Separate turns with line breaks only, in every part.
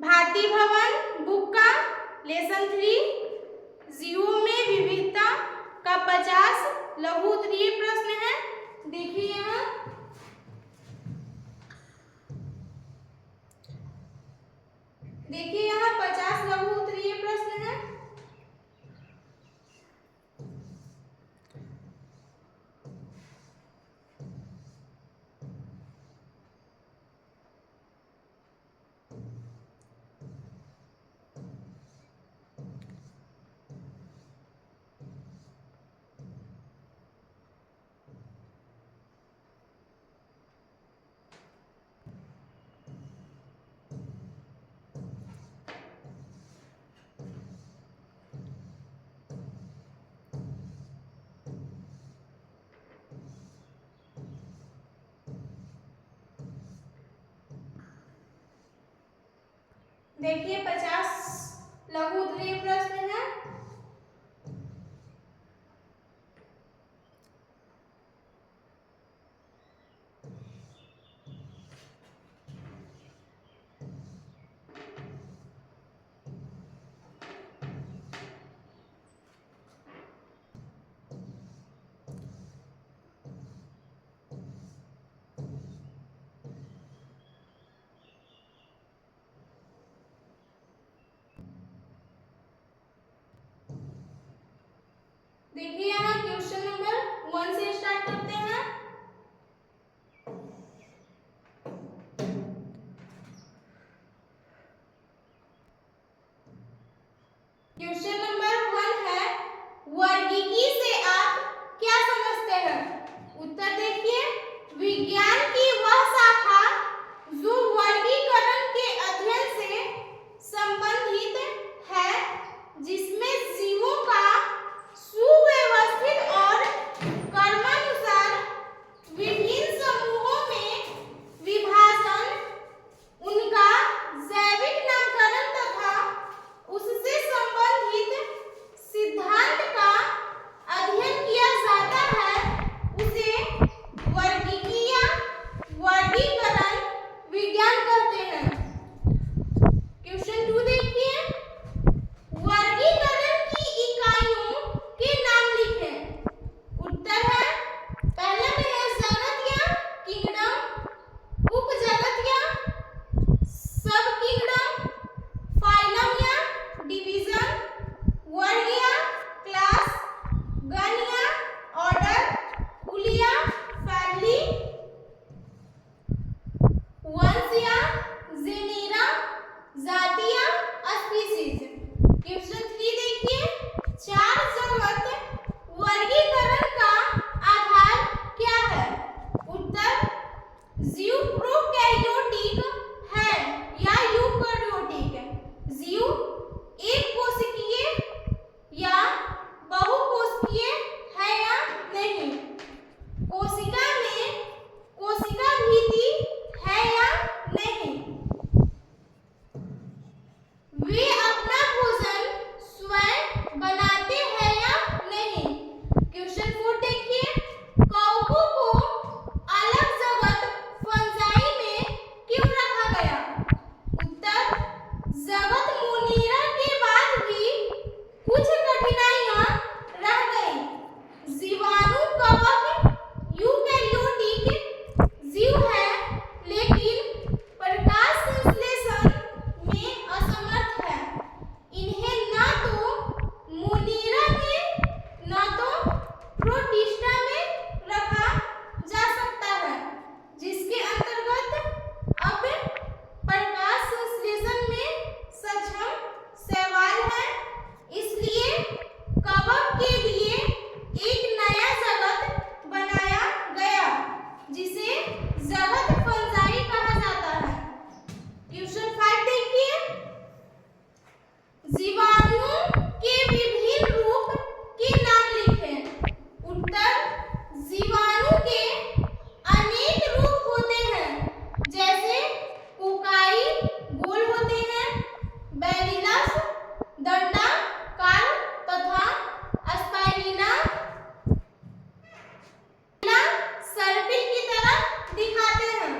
भारती भवन बुक का लेसन 3 जीवों में विविधता का 50 लघु उत्तरीय प्रश्न है। देखिए यहाँ देखिए यहाँ 50 लघु उत्तरीय प्रश्न है। देखिए 50 लघु उत्तरीय प्रश्न है। देखिए यहाँ क्वेश्चन नंबर 1 से स्टार्ट करते हैं। क्वेश्चन नंबर 1 है, वर्गीकी से आप क्या समझते हैं? उत्तर देखिए, विज्ञान की वह शाखा जो वर्गीकरण के अध्ययन से संबंधित है, जिसमें जीवों का सुव्यवस्थित और क्रमानुसार विभिन्न समूहों में विभाजन, उनका जैविक नामकरण तथा उससे संबंधित सिद्धांत का अध्ययन किया जाता है, उसे वर्गीकी या वर्गीकरण विज्ञान कहते हैं। क्वेश्चन 2 देखिए, वर्गीकरण की इकाइयों के नाम लिखें। उत्तर है, पहला में है जगत या किंगडम, उपजगत या सब किंगडम, फाइलम या डिवीजन, वर्ग या क्लास, गण या ऑर्डर, कुल या फैमिली, वंश या जेनेरा, जाति या स्पीशीज। क्वेश्चन 3 देखिए, 4 जगत वर्गीकरण का आधार क्या है? उत्तर, जीव प्रोकैरियोटिक है या यूकैरियोटिक, जीव एक कोशिकीय या बहुकोशिकीय है या नहीं, कोशिका में कोशिका भित्ति है या नहीं, वे अपना भोजन स्वयं बनाते हैं या नहीं। क्वेश्चन 4 देखिए, कौकों को अलग जगत फंजाई में क्यों रखा गया? उत्तर, जगत मोनीरा के बाद भी कुछ कठिनाइयां रह गई। जीवाणु कवक यूकैरियोटिक जीव है, लेकिन प्रकाश संश्लेषण में असमर्थ है। इन्हें न तो मोनीरा में न तो प्रोटिस्टा में रखा जा सकता है, जिसके अंतर्गत अब प्रकाश संश्लेषण में सक्षम शैवाल है। इसलिए कवक के लिए एक नया जगत बनाया गया, जिसे जगत फंजाई कहा जाता है। क्वेश्चन 5 देखिए, जीवाणुओं के विभिन्न रूप के नाम लिखें। उत्तर, जीवाणु के अनेक रूप होते हैं, जैसे कोकाई गोल होते हैं, बैरिलस दंडाकार तथा स्पाइरिना सर्पिल की तरह दिखाते हैं।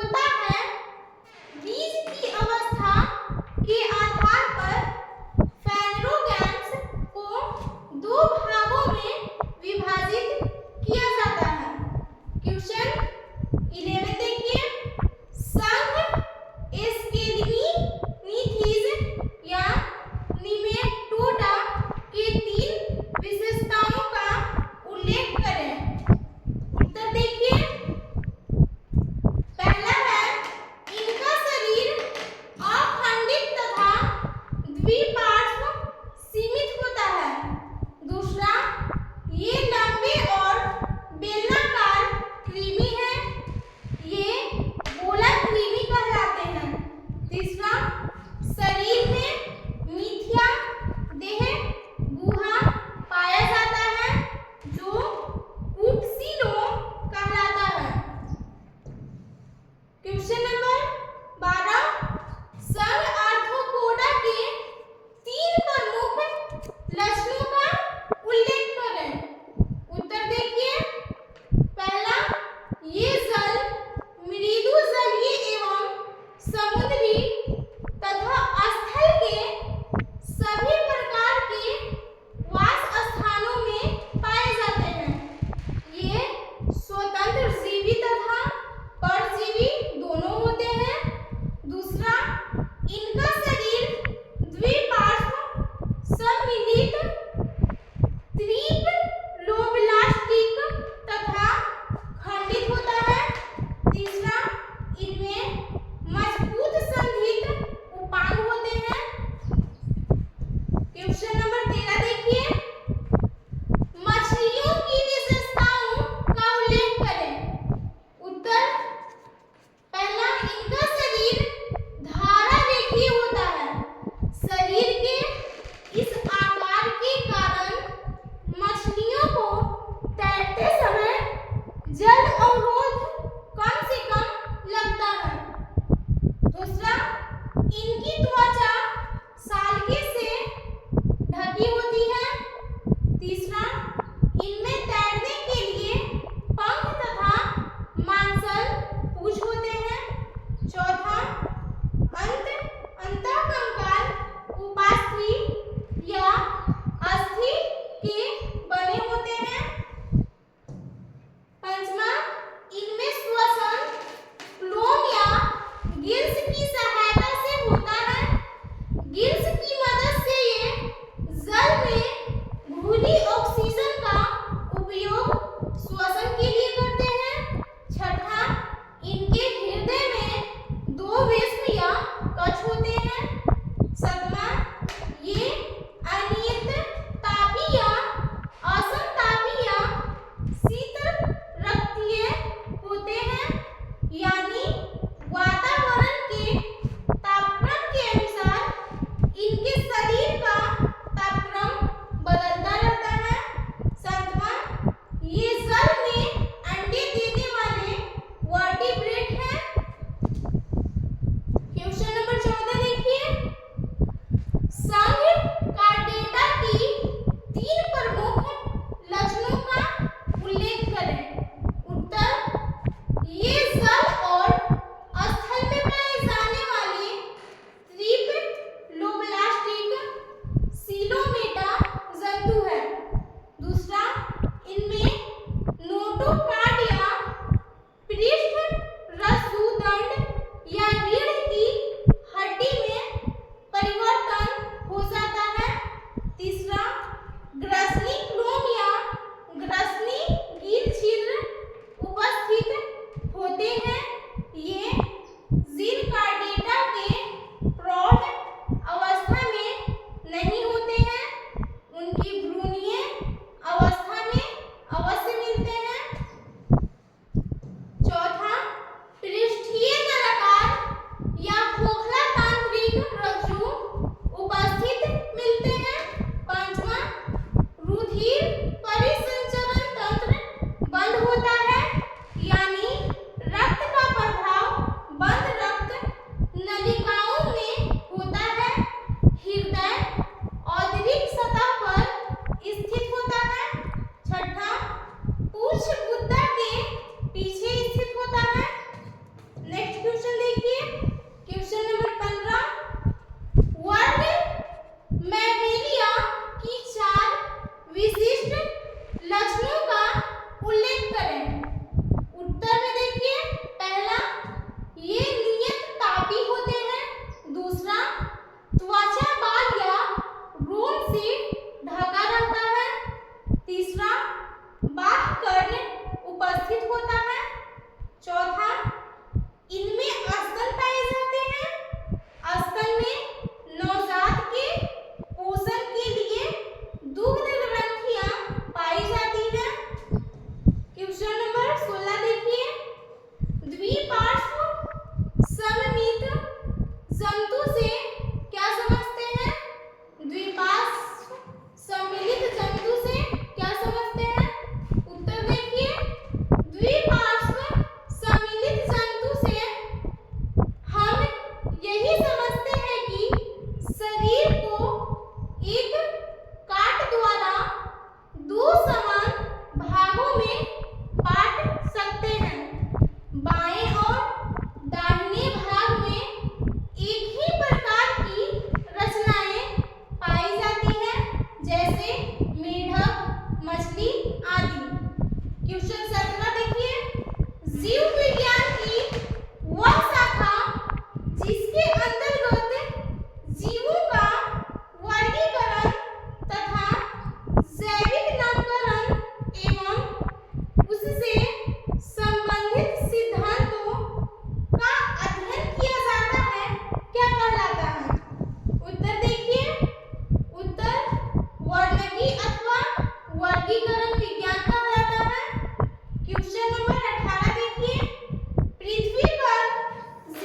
होता है। बीज की अवस्था के आधार पर फेनरोगैम्स को दो भागों में विभाजित किया जाता है। क्वेश्चन 11 देखिए, संघ एस्केलिनीथीज या निमेटोडा के 3 विशेषताओं का उल्लेख करें। उत्तर देखिए, पहला है इनका शरीर अखंडित तथा द्विपार्श्व सीमित होता है। दूसरा, ये लंबे और बेलनाकार कृमि है, ये गोला कृमि कहलाते हैं। तीसरा, शरीर में मिथ्या देह गुहा पाया जाता है जो कूटशिलोम कहलाता है। क्वेश्चन नंबर 12, संघ आर्थ्रोपोडा के 3 प्रमुख लक्षणों का उल्लेख करें। उत्तर देखिए, पहला, ये जल मृदु जलीय एवं समुद्री तथा स्थल के सभी प्रकार के वास स्थानों में पाए जाते हैं। ये स्वतंत्र जीवी तथा परजीवी दोनों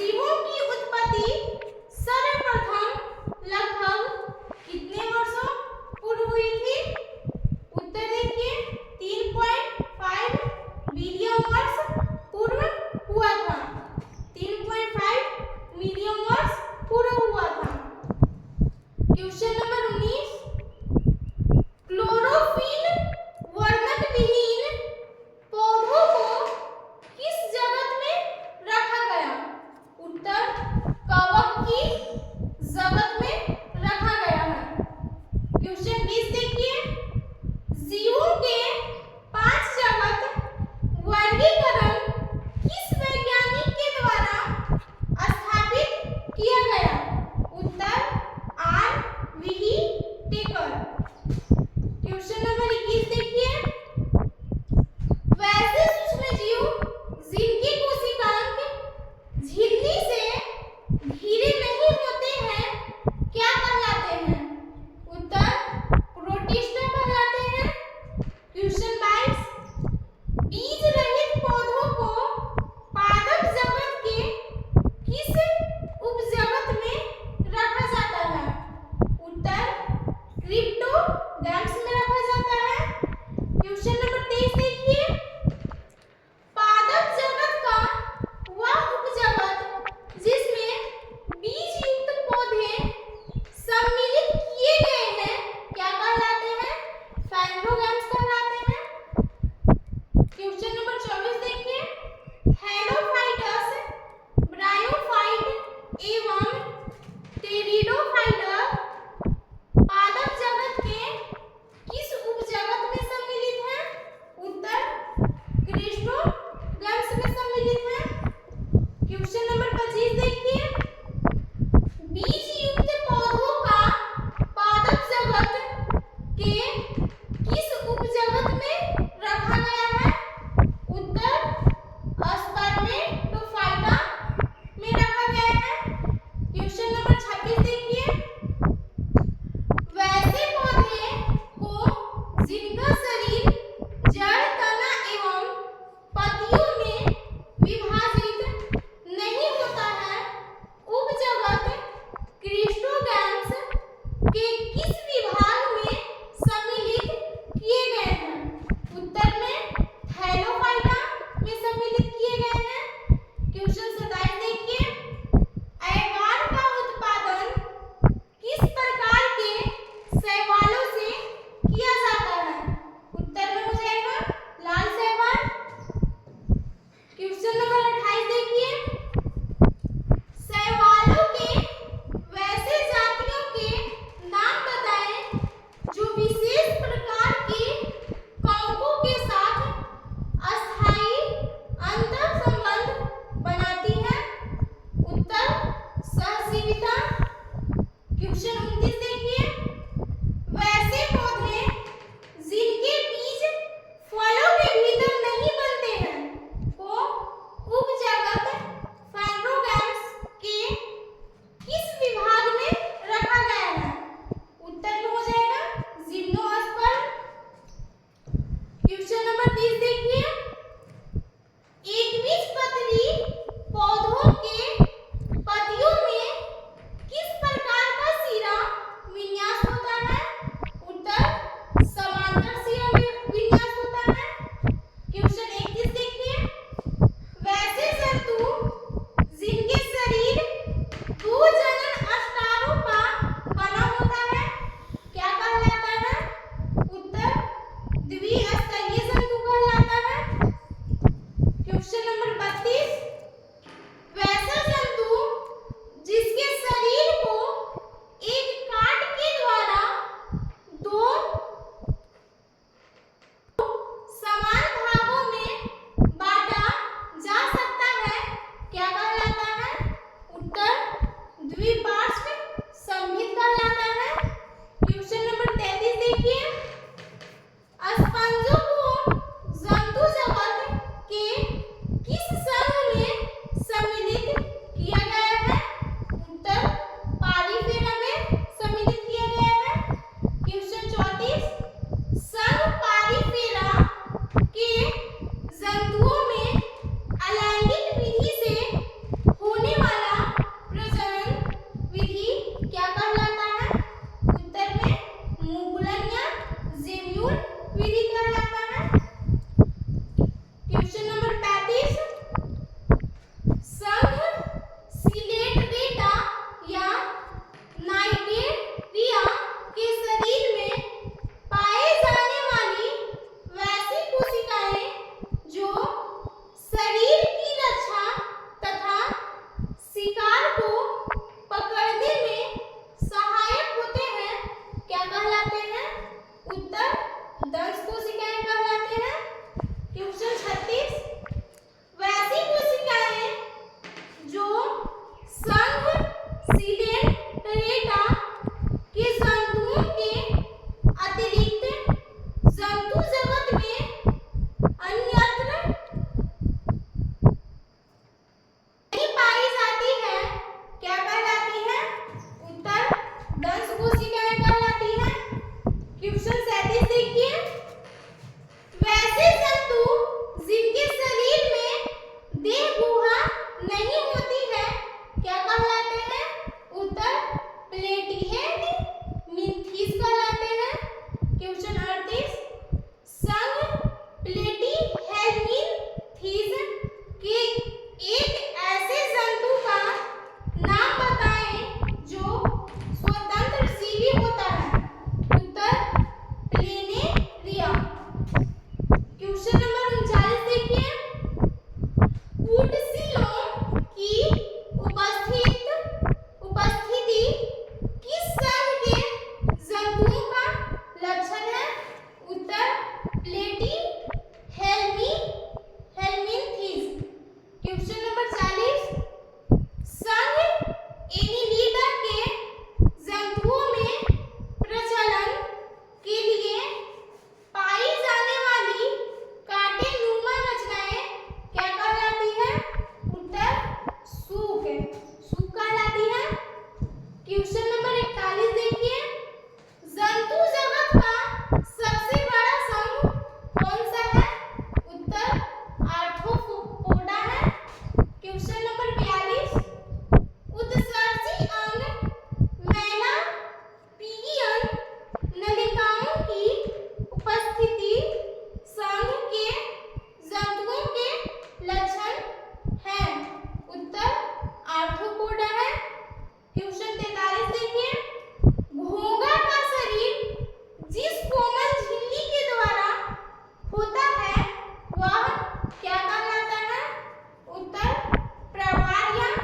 जीवों की उत्पत्ति सर्वप्रथम लगभग कितने वर्षों पूर्व हुई थी? उत्तर देखिए 3.5 मिलियन वर्ष पूर्व हुआ था। 3.5 मिलियन वर्ष पूर्व हुआ था। क्वेश्चन नंबर 19, क्लोरोफिल वर्णक विहीन पौधों को किस जगत में रखा गया? उत्तर कवक की जगत में रखा गया है। क्वेश्चन 20 देखिए, जीवों के 5 जगत वर्गीकरण किस वैज्ञानिक के द्वारा स्थापित किया गया? उत्तर R.V. टेकर। क्वेश्चन नंबर 21 देखिए, वैसे सूक्ष्मजीव जिनके कोशिकांग झिल्ली से घिरे नहीं होते हैं क्या कहलाते हैं? उत्तर प्रोटिस्ट कहलाते हैं। क्वेश्चन 22, बीज रहित पौधों को पादप जगत के किस उपजगत में रखा जाता है? उत्तर क्रिप्टोगैम्स में रखा जाता है। क्वेश्चन नंबर 23 देखिए, पादप जगत का वह उपजगत जिसमें बीज युक्त पौधे सम्मिलित किए गए हैं क्या कहलाते हैं? फैंगोगैम्स कहलाते हैं। क्वेश्चन नंबर 24 देखिए, हेलोफाइटस, ब्रायोफाइट एवं टेरिडोफाइटा पादप जगत के किस उपजगत में सम्मिलित है? उत्तर क्रिप्टोगैम्स में सम्मिलित है। क्वेश्चन नंबर 25 देखिए, बीज युक्त पौधों का पादप जगत के किस उपजगत में रखा गया है? उत्तर स्पर्मेटोफाइटा में रखा गया है। क्वेश्चन नंबर 26 देखिए, वैसे पौधे को जिनका शरीर जड़, तना एवं पत्तियों में विभाजित नहीं होता है, उपजगत क्रिप्टोगैम्स के किस विभाग में सम्मिलित किए गए हैं? उत्तर में थैलोफाइटा में सम्मिलित किए गए हैं। क्वेश्चन 27 देखिए, ऐवान का उत्पादन किस प्रकार के शैवालों से किया जाता है? उत्तर में हो जाएगा लाल शैवाल। क्वेश्चन नंबर 28 देखिए, शैवालों के वैसे जातियों के नाम बताएं जो विशेष प्रकार के कवकों के साथ अस्थायी अंतःसंबंध बनाती है। कार्य